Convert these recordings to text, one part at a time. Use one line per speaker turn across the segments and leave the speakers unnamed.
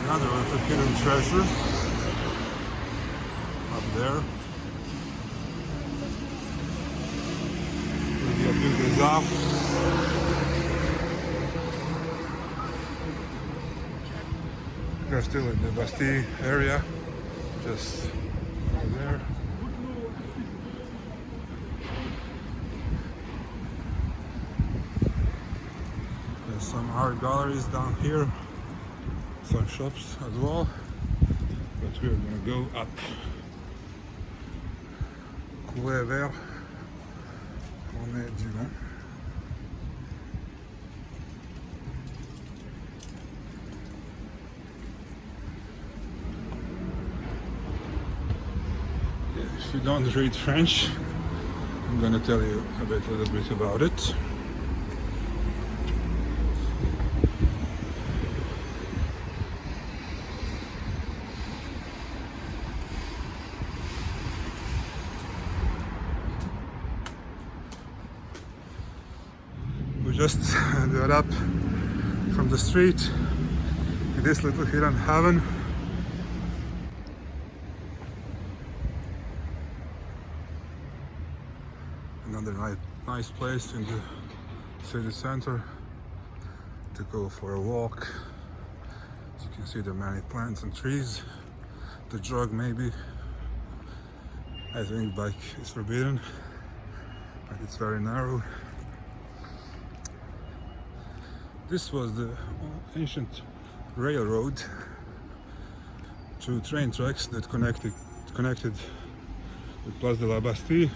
Another little hidden treasure up there. Maybe I'll do this up. We're still in the Bastille area, just over there. There's some art galleries down here, some shops as well, but we're gonna go up. Couler vert, on est du vent. If you don't read French, I'm gonna tell you a little bit about it. We just got up from the street in this little hidden heaven. Another nice place in the city center to go for a walk. As you can see, there are many plants and trees. The jog maybe. I think bike is forbidden, but it's very narrow. This was the ancient railroad, two train tracks that connected with Place de la Bastille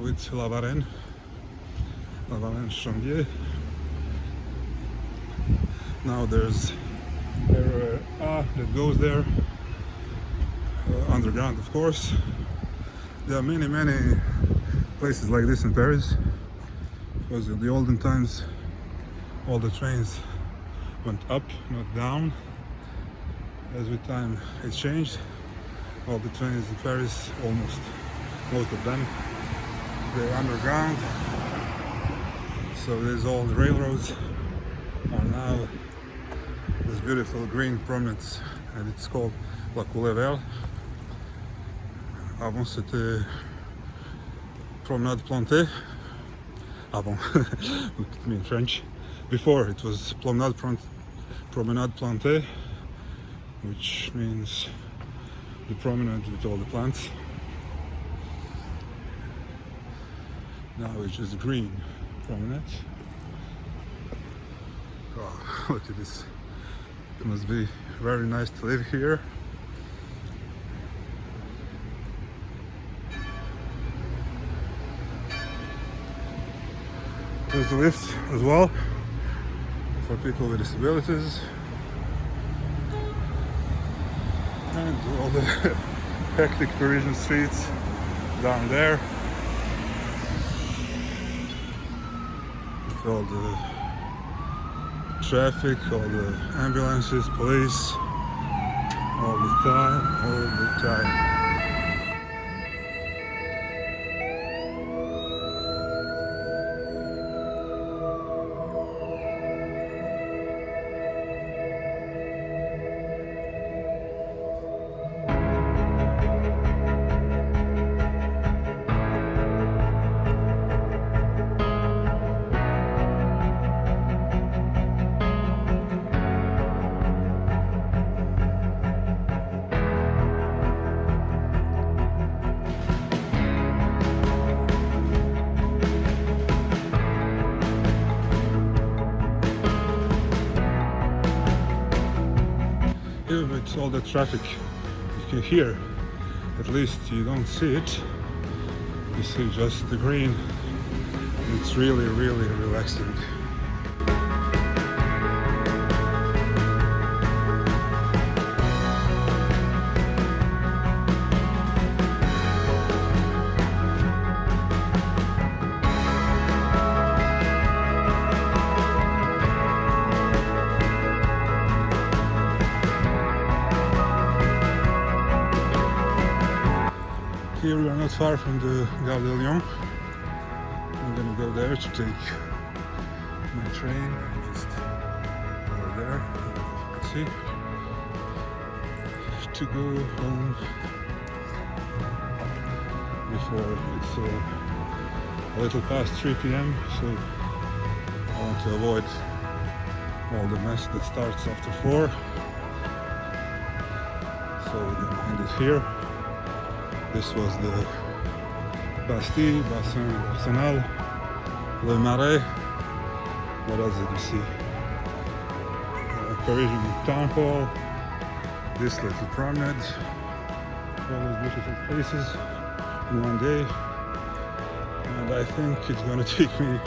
with La Varenne Chanvier. Now there's RER A that goes there, underground of course. There are many places like this in Paris, because in the olden times all the trains went up, not down. As with time it changed, all the trains in Paris, most of them, they're underground. So there's all the railroads are now this beautiful green promenade, and it's called La Couler Vert. Avant c'était Promenade Plantee. Avant, look at me in French. Before it was Promenade Plantee, which means the promenade with all the plants. Now it's just green promenade. Oh, look at this. It must be very nice to live here. There's the lift as well for people with disabilities. And all the hectic Parisian streets down there. With all the traffic, all the ambulances, police, all the time. Here with all the traffic you can hear, at least you don't see it. You see just the green. It's really relaxing. Here we are not far from the Gare de Lyon. I'm gonna go there to take my train, just over there, you can see. to go home before it's a little past 3 p.m. So I want to avoid all the mess that starts after 4. So we're gonna end it here. This was the Bastille, Bassin d'Arsenal, Le Marais. What else did you see? Parisian town hall, this little promenade, all those beautiful places in one day. And I think it's gonna take me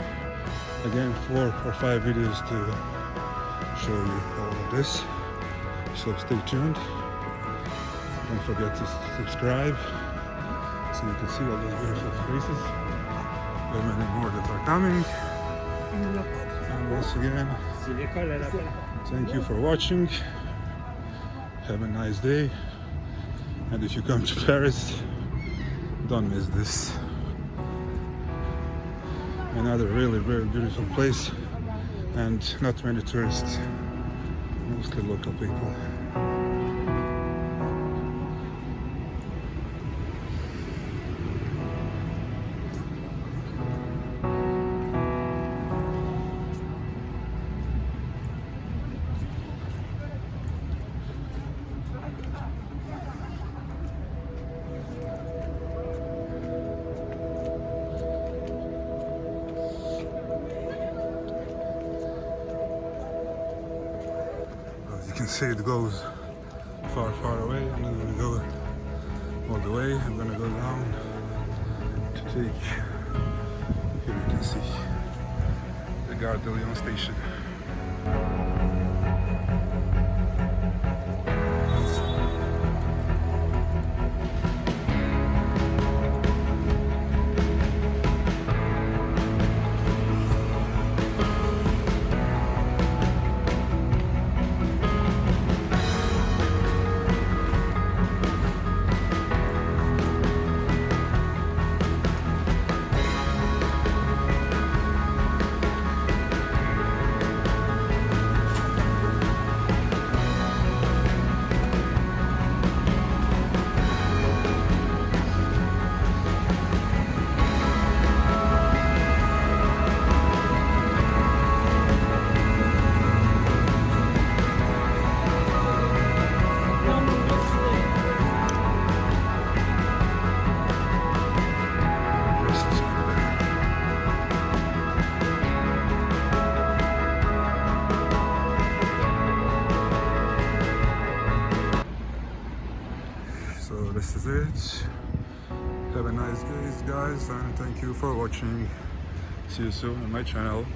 again 4 or 5 videos to show you all of this. So stay tuned. Don't forget to subscribe so you can see all those beautiful places. There are many more that are coming. And once again, thank you for watching. Have a nice day. And if you come to Paris, don't miss this. Another really very beautiful place, and not many tourists, mostly local people. You can see it goes far, far away. I'm not gonna go all the way. I'm gonna go down to take, here you can see the Gare de Lyon station. So this is it. Have a nice day, guys, and thank you for watching. See you soon on my channel.